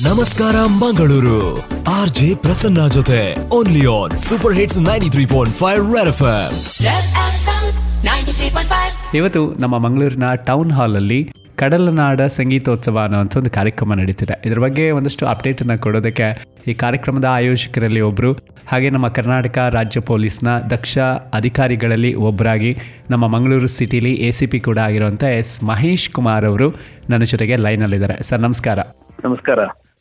ನಮಸ್ಕಾರ ಮಂಗಳೂರು. ಆರ್ಜೆ ಪ್ರಸನ್ನ ಜೊತೆ only on super hits 93.5 red FM. ಇವತ್ತು ನಮ್ಮ ಮಂಗಳೂರಿನ ಟೌನ್ ಹಾಲಲ್ಲಿ ಕಡಲನಾಡ ಸಂಗೀತೋತ್ಸವ ಅನ್ನೋಂಥ ಒಂದು ಕಾರ್ಯಕ್ರಮ ನಡೀತಿದೆ. ಇದ್ರ ಬಗ್ಗೆ ಒಂದಷ್ಟು ಅಪ್ಡೇಟನ್ನು ಕೊಡೋದಕ್ಕೆ ಈ ಕಾರ್ಯಕ್ರಮದ ಆಯೋಜಕರಲ್ಲಿ ಒಬ್ಬರು, ಹಾಗೆ ನಮ್ಮ ಕರ್ನಾಟಕ ರಾಜ್ಯ ಪೊಲೀಸ್ನ ದಕ್ಷ ಅಧಿಕಾರಿಗಳಲ್ಲಿ ಒಬ್ಬರಾಗಿ ನಮ್ಮ ಮಂಗಳೂರು ಸಿಟಿಲಿ ACP ಕೂಡ ಆಗಿರುವಂಥ ಮಹೇಶ್ ಕುಮಾರ್ ಅವರು ನನ್ನ ಜೊತೆಗೆ ಲೈನಲ್ಲಿದ್ದಾರೆ. ಸರ್ ನಮಸ್ಕಾರ. ನಮಸ್ಕಾರ.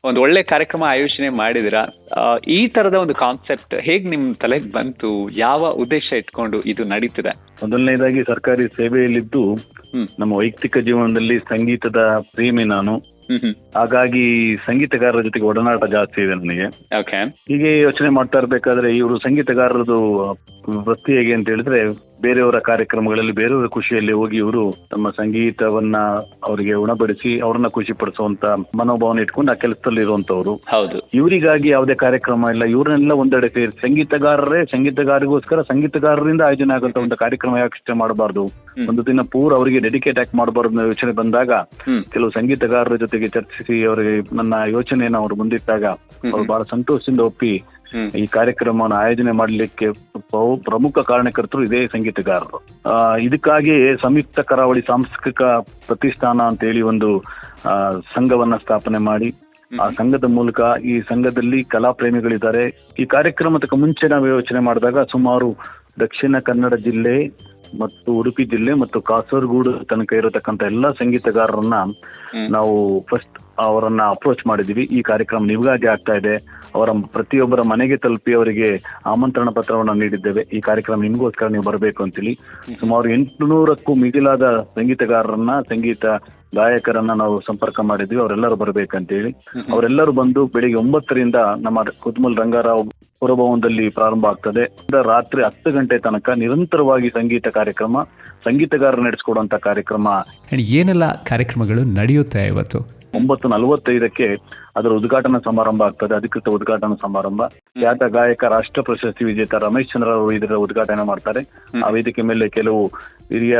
ಒಂದು ಒಳ್ಳೆ ಕಾರ್ಯಕ್ರಮ ಆಯೋಜನೆ ಮಾಡಿದಿರಾ. ಈ ತರದ ಒಂದು ಕಾನ್ಸೆಪ್ಟ್ ಹೇಗ್ ನಿಮ್ ತಲೆಗೆ ಬಂತು? ಯಾವ ಉದ್ದೇಶ ಇಟ್ಕೊಂಡು ಇದು ನಡೀತಿದೆ? ಮೊದಲನೇದಾಗಿ ಸರ್ಕಾರಿ ಸೇವೆಯಲ್ಲಿದ್ದು ನಮ್ಮ ವೈಯಕ್ತಿಕ ಜೀವನದಲ್ಲಿ ಸಂಗೀತದ ಪ್ರೇಮಿ ನಾನು. ಹಾಗಾಗಿ ಸಂಗೀತಗಾರರ ಜೊತೆಗೆ ಒಡನಾಟ ಜಾಸ್ತಿ ಇದೆ ನನಗೆ. ಹೀಗೆ ಯೋಚನೆ ಮಾಡ್ತಾ ಇರ್ಬೇಕಾದ್ರೆ ಇವರು ಸಂಗೀತಗಾರರದು ವೃತ್ತಿ ಹೇಗೆ ಅಂತ ಹೇಳಿದ್ರೆ, ಬೇರೆಯವರ ಕಾರ್ಯಕ್ರಮಗಳಲ್ಲಿ ಬೇರೆಯವರ ಖುಷಿಯಲ್ಲಿ ಹೋಗಿ ಇವರು ತಮ್ಮ ಸಂಗೀತವನ್ನ ಅವರಿಗೆ ಉಣಬಡಿಸಿ ಅವರನ್ನ ಖುಷಿ ಪಡಿಸುವಂತ ಮನೋಭಾವನೆ ಇಟ್ಕೊಂಡು ಆ ಕೆಲಸದಲ್ಲಿ ಇರುವಂತವ್ರು. ಹೌದು. ಇವರಿಗಾಗಿ ಯಾವುದೇ ಕಾರ್ಯಕ್ರಮ ಇಲ್ಲ, ಇವ್ರನ್ನೆಲ್ಲ ಒಂದೆಡೆ ಸೇರಿ ಸಂಗೀತಗಾರರಿಗೋಸ್ಕರ ಸಂಗೀತಗಾರರಿಂದ ಆಯೋಜನೆ ಆಗುವಂತ ಒಂದು ಕಾರ್ಯಕ್ರಮ ಯಾಕೆ ಮಾಡಬಾರ್ದು, ಒಂದು ದಿನ ಪೂರ ಅವರಿಗೆ ಡೆಡಿಕೇಟ್ ಆಗಿ ಮಾಡಬಾರ್ದು ಅನ್ನೋ ಯೋಚನೆ ಬಂದಾಗ ಕೆಲವು ಸಂಗೀತಗಾರರ ಜೊತೆಗೆ ಚರ್ಚಿಸಿ ಅವರಿಗೆ ನನ್ನ ಯೋಚನೆಯನ್ನು ಅವರು ಮುಂದಿಟ್ಟಾಗ ಅವರು ಬಹಳ ಸಂತೋಷದಿಂದ ಒಪ್ಪಿ ಈ ಕಾರ್ಯಕ್ರಮವನ್ನು ಆಯೋಜನೆ ಮಾಡಲಿಕ್ಕೆ ಪ್ರಮುಖ ಕಾರಣಕರ್ತರು ಇದೇ ಸಂಗೀತಗಾರರು. ಇದಕ್ಕಾಗಿ ಸಂಯುಕ್ತ ಕರಾವಳಿ ಸಾಂಸ್ಕೃತಿಕ ಪ್ರತಿಷ್ಠಾನ ಅಂತ ಹೇಳಿ ಒಂದು ಸಂಘವನ್ನ ಸ್ಥಾಪನೆ ಮಾಡಿ ಆ ಸಂಘದ ಮೂಲಕ ಈ ಸಂಘದಲ್ಲಿ ಕಲಾ ಪ್ರೇಮಿಗಳಿದ್ದಾರೆ. ಈ ಕಾರ್ಯಕ್ರಮಕ್ಕೆ ಮುಂಚೆ ನಾವು ಯೋಚನೆ ಮಾಡಿದಾಗ ಸುಮಾರು ದಕ್ಷಿಣ ಕನ್ನಡ ಜಿಲ್ಲೆ ಮತ್ತು ಉಡುಪಿ ಜಿಲ್ಲೆ ಮತ್ತು ಕಾಸರಗೋಡು ತನಕ ಇರತಕ್ಕಂತ ಎಲ್ಲಾ ಸಂಗೀತಗಾರರನ್ನ ನಾವು ಫಸ್ಟ್ ಅವರನ್ನ ಅಪ್ರೋಚ್ ಮಾಡಿದೀವಿ. ಈ ಕಾರ್ಯಕ್ರಮ ನಿಮಗಾಗಿ ಆಗ್ತಾ ಇದೆ, ಅವರ ಪ್ರತಿಯೊಬ್ಬರ ಮನೆಗೆ ತಲುಪಿ ಅವರಿಗೆ ಆಮಂತ್ರಣ ಪತ್ರವನ್ನು ನೀಡಿದ್ದೇವೆ, ಈ ಕಾರ್ಯಕ್ರಮ ನಿಮಗೋಸ್ಕರ ನೀವು ಬರಬೇಕು ಅಂತೇಳಿ. ಸುಮಾರು 800ಕ್ಕೂ ಮಿಗಿಲಾದ ಸಂಗೀತಗಾರರನ್ನ, ಸಂಗೀತ ಗಾಯಕರನ್ನ ನಾವು ಸಂಪರ್ಕ ಮಾಡಿದ್ವಿ. ಅವರೆಲ್ಲರೂ ಬರ್ಬೇಕಂತೇಳಿ ಅವರೆಲ್ಲರೂ ಬಂದು ಬೆಳಿಗ್ಗೆ 9ರಿಂದ ನಮ್ಮ ಕುದ್ಮಲ್ ರಂಗಾರಾವ್ ಪುರಭವನದಲ್ಲಿ ಪ್ರಾರಂಭ ಆಗ್ತದೆ. ರಾತ್ರಿ 10 ಗಂಟೆ ತನಕ ನಿರಂತರವಾಗಿ ಸಂಗೀತ ಕಾರ್ಯಕ್ರಮ, ಸಂಗೀತಗಾರರು ನಡೆಸಿಕೊಡುವಂತ ಕಾರ್ಯಕ್ರಮ. ಏನೆಲ್ಲ ಕಾರ್ಯಕ್ರಮಗಳು ನಡೆಯುತ್ತೆ ಇವತ್ತು? 9:45ಕ್ಕೆ ಅದರ ಉದ್ಘಾಟನಾ ಸಮಾರಂಭ ಆಗ್ತದೆ, ಅಧಿಕೃತ ಉದ್ಘಾಟನಾ ಸಮಾರಂಭ. ಖ್ಯಾತ ಗಾಯಕ, ರಾಷ್ಟ್ರ ಪ್ರಶಸ್ತಿ ವಿಜೇತ ರಮೇಶ್ ಚಂದ್ರ ಅವರು ಇದರ ಉದ್ಘಾಟನೆ ಮಾಡ್ತಾರೆ. ಆ ವೇದಿಕೆ ಮೇಲೆ ಕೆಲವು ಹಿರಿಯ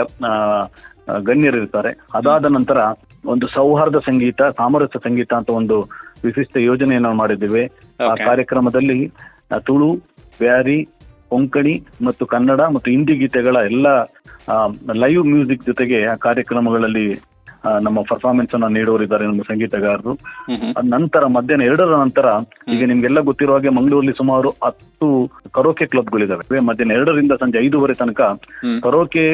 ಗಣ್ಯರಿರ್ತಾರೆ. ಅದಾದ ನಂತರ ಒಂದು ಸೌಹಾರ್ದ ಸಂಗೀತ, ಸಾಮರಸ್ಯ ಸಂಗೀತ ಅಂತ ಒಂದು ವಿಶಿಷ್ಟ ಯೋಜನೆಯನ್ನು ಮಾಡಿದ್ದೇವೆ. ಆ ಕಾರ್ಯಕ್ರಮದಲ್ಲಿ ತುಳು, ಬ್ಯಾರಿ, ಕೊಂಕಣಿ ಮತ್ತು ಕನ್ನಡ ಮತ್ತು ಹಿಂದಿ ಗೀತೆಗಳ ಎಲ್ಲ ಲೈವ್ ಮ್ಯೂಸಿಕ್ ಜೊತೆಗೆ ಆ ಕಾರ್ಯಕ್ರಮಗಳಲ್ಲಿ ನಮ್ಮ ಪರ್ಫಾರ್ಮೆನ್ಸ್ ಅನ್ನ ನೀಡೋರಿದ್ದಾರೆ ನಮ್ಮ ಸಂಗೀತಗಾರರು. ನಂತರ ಮಧ್ಯಾಹ್ನ 2ರ ನಂತರ ಈಗ ನಿಮ್ಗೆಲ್ಲ ಗೊತ್ತಿರೋ ಹಾಗೆ ಮಂಗಳೂರಲ್ಲಿ ಸುಮಾರು 10 ಕರೋಕೆ ಕ್ಲಬ್ಗಳಿದಾವೆ. ಮಧ್ಯಾಹ್ನ 2ರಿಂದ ಸಂಜೆ 5 ತನಕ ಕರೋಕೆ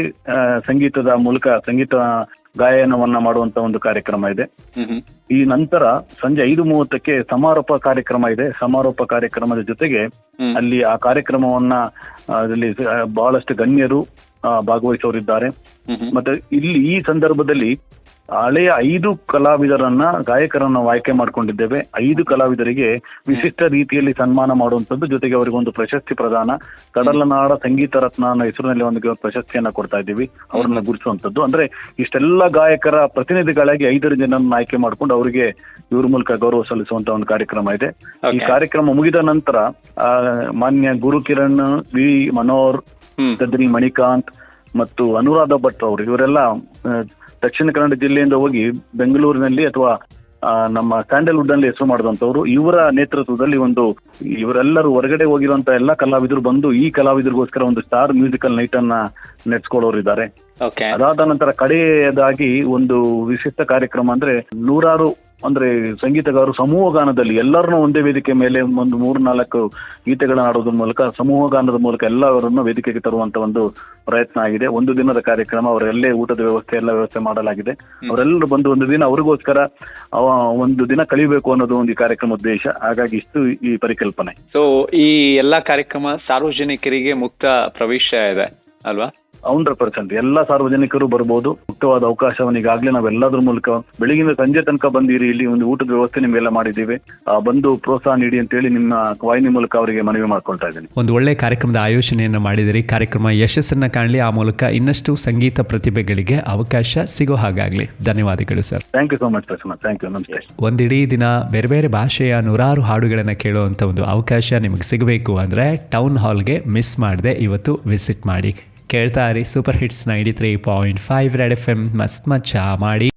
ಸಂಗೀತದ ಮೂಲಕ ಸಂಗೀತ ಗಾಯನವನ್ನ ಮಾಡುವಂತ ಒಂದು ಕಾರ್ಯಕ್ರಮ ಇದೆ. ಈ ನಂತರ ಸಂಜೆ 5:30ಕ್ಕೆ ಸಮಾರೋಪ ಕಾರ್ಯಕ್ರಮ ಇದೆ. ಸಮಾರೋಪ ಕಾರ್ಯಕ್ರಮದ ಜೊತೆಗೆ ಅಲ್ಲಿ ಆ ಕಾರ್ಯಕ್ರಮವನ್ನ ಅದರಲ್ಲಿ ಬಹಳಷ್ಟು ಗಣ್ಯರು ಭಾಗವಹಿಸೋರಿದ್ದಾರೆ. ಮತ್ತೆ ಇಲ್ಲಿ ಈ ಸಂದರ್ಭದಲ್ಲಿ ಹಳೆಯ 5 ಕಲಾವಿದರನ್ನ, ಗಾಯಕರನ್ನ ಆಯ್ಕೆ ಮಾಡ್ಕೊಂಡಿದ್ದೇವೆ. 5 ಕಲಾವಿದರಿಗೆ ವಿಶಿಷ್ಟ ರೀತಿಯಲ್ಲಿ ಸನ್ಮಾನ ಮಾಡುವಂತದ್ದು, ಜೊತೆಗೆ ಅವರಿಗೆ ಒಂದು ಪ್ರಶಸ್ತಿ ಪ್ರದಾನ, ಕಡಲನಾಡ ಸಂಗೀತ ರತ್ನ ಅನ್ನೋ ಹೆಸರಿನಲ್ಲಿ ಒಂದು ಪ್ರಶಸ್ತಿಯನ್ನ ಕೊಡ್ತಾ ಇದ್ದೀವಿ, ಅವರನ್ನ ಗುರುತಿಸುವಂತದ್ದು. ಅಂದ್ರೆ ಇಷ್ಟೆಲ್ಲ ಗಾಯಕರ ಪ್ರತಿನಿಧಿಗಳಾಗಿ 5 ಜನರನ್ನ ಆಯ್ಕೆ ಮಾಡ್ಕೊಂಡು ಅವರಿಗೆ ಇವ್ರ ಮೂಲಕ ಗೌರವ ಸಲ್ಲಿಸುವಂತ ಒಂದು ಕಾರ್ಯಕ್ರಮ ಇದೆ. ಈ ಕಾರ್ಯಕ್ರಮ ಮುಗಿದ ನಂತರ ಮಾನ್ಯ ಗುರು ಕಿರಣ್, ವಿ ಮನೋಹರ್, ಕದ್ರಿ ಮಣಿಕಾಂತ್ ಮತ್ತು ಅನುರಾಧ ಭಟ್ ಅವರು, ಇವರೆಲ್ಲ ದಕ್ಷಿಣ ಕನ್ನಡ ಜಿಲ್ಲೆಯಿಂದ ಹೋಗಿ ಬೆಂಗಳೂರಿನಲ್ಲಿ ಅಥವಾ ನಮ್ಮ ಸ್ಯಾಂಡಲ್ವುಡ್ ನಲ್ಲಿ ಹೆಸರು ಮಾಡಿದಂತವ್ರು. ಇವರ ನೇತೃತ್ವದಲ್ಲಿ ಇವರೆಲ್ಲರೂ ಹೊರಗಡೆ ಹೋಗಿರುವಂತ ಎಲ್ಲಾ ಕಲಾವಿದರು ಬಂದು ಈ ಕಲಾವಿದರಿಗೋಸ್ಕರ ಒಂದು ಸ್ಟಾರ್ ಮ್ಯೂಸಿಕಲ್ ನೈಟ್ ಅನ್ನ ನಡೆಸ್ಕೊಳ್ಳೋರಿದ್ದಾರೆ. ಅದಾದ ನಂತರ ಕಡೆಯದಾಗಿ ಒಂದು ವಿಶಿಷ್ಟ ಕಾರ್ಯಕ್ರಮ ಅಂದ್ರೆ 100 ಸಂಗೀತಗಾರರು ಸಮೂಹ ಗಾನದಲ್ಲಿ ಎಲ್ಲರನ್ನೂ ಒಂದೇ ವೇದಿಕೆ ಮೇಲೆ ಒಂದು 3-4 ಗೀತೆಗಳನ್ನ ಆಡೋದ್ರ ಮೂಲಕ ಸಮೂಹ ಗಾನದ ಮೂಲಕ ಎಲ್ಲವರನ್ನು ವೇದಿಕೆಗೆ ತರುವಂತ ಒಂದು ಪ್ರಯತ್ನ ಆಗಿದೆ. ಒಂದು ದಿನದ ಕಾರ್ಯಕ್ರಮ, ಅವರೆಲ್ಲೇ ಊಟದ ವ್ಯವಸ್ಥೆ ಮಾಡಲಾಗಿದೆ. ಅವರೆಲ್ಲರೂ ಬಂದು ಒಂದು ದಿನ ಅವ್ರಿಗೋಸ್ಕರ ಒಂದು ದಿನ ಕಳಿಬೇಕು ಅನ್ನೋದು ಒಂದು ಈ ಕಾರ್ಯಕ್ರಮ ಉದ್ದೇಶ. ಹಾಗಾಗಿ ಇಷ್ಟು ಈ ಪರಿಕಲ್ಪನೆ. ಸೊ ಈ ಎಲ್ಲಾ ಕಾರ್ಯಕ್ರಮ ಸಾರ್ವಜನಿಕರಿಗೆ ಮುಕ್ತ ಪ್ರವೇಶ ಇದೆ ಅಲ್ವಾ? 100% ಎಲ್ಲಾ ಸಾರ್ವಜನಿಕರು ಬರ್ಬೋದು. ಮುಕ್ತವಾದ ಅವಕಾಶವನ್ನು ಈಗಾಗಲೇ ನಾವೆಲ್ಲದ್ರ ಮೂಲಕ ಬೆಳಗಿನ ಸಂಜೆ ತನಕ ಬಂದಿರಿ, ಇಲ್ಲಿ ಒಂದು ಊಟದ ವ್ಯವಸ್ಥೆ ನಿಮ್ಗೆಲ್ಲ ಮಾಡಿದ್ದೀವಿ, ಬಂದು ಪ್ರೋತ್ಸಾಹ ನೀಡಿ ಅಂತ ಹೇಳಿ ನಿಮ್ಮ ವಾಹಿನಿ ಮೂಲಕ ಅವರಿಗೆ ಮನವಿ ಮಾಡ್ಕೊಳ್ತಾ ಇದ್ದೀನಿ. ಒಂದು ಒಳ್ಳೆ ಕಾರ್ಯಕ್ರಮದ ಆಯೋಜನೆಯನ್ನು ಮಾಡಿದಿರಿ. ಕಾರ್ಯಕ್ರಮ ಯಶಸ್ಸನ್ನ ಕಾಣಲಿ, ಆ ಮೂಲಕ ಇನ್ನಷ್ಟು ಸಂಗೀತ ಪ್ರತಿಭೆಗಳಿಗೆ ಅವಕಾಶ ಸಿಗೋ ಹಾಗಾಗ್ಲಿ. ಧನ್ಯವಾದಗಳು sir. Thank you so much Prasanna. Thank you. ನಮಸ್ತೆ. ಒಂದಿಡೀ ದಿನ ಬೇರೆ ಬೇರೆ ಭಾಷೆಯ 100 ಹಾಡುಗಳನ್ನ ಕೇಳುವಂತ ಒಂದು ಅವಕಾಶ ನಿಮಗೆ ಸಿಗಬೇಕು ಅಂದ್ರೆ ಟೌನ್ ಹಾಲ್ಗೆ ಮಿಸ್ ಮಾಡದೆ ಇವತ್ತು ವಿಸಿಟ್ ಮಾಡಿ. ಕೇಳ್ತಾ ಇರಿ ಸೂಪರ್ ಹಿಟ್ಸ್ 93.5 ರೆಡ್ ಎಫ್ಎಂ. ಮಸ್ತ್ ಮಚ್ಚಾ ಮಾಡಿ.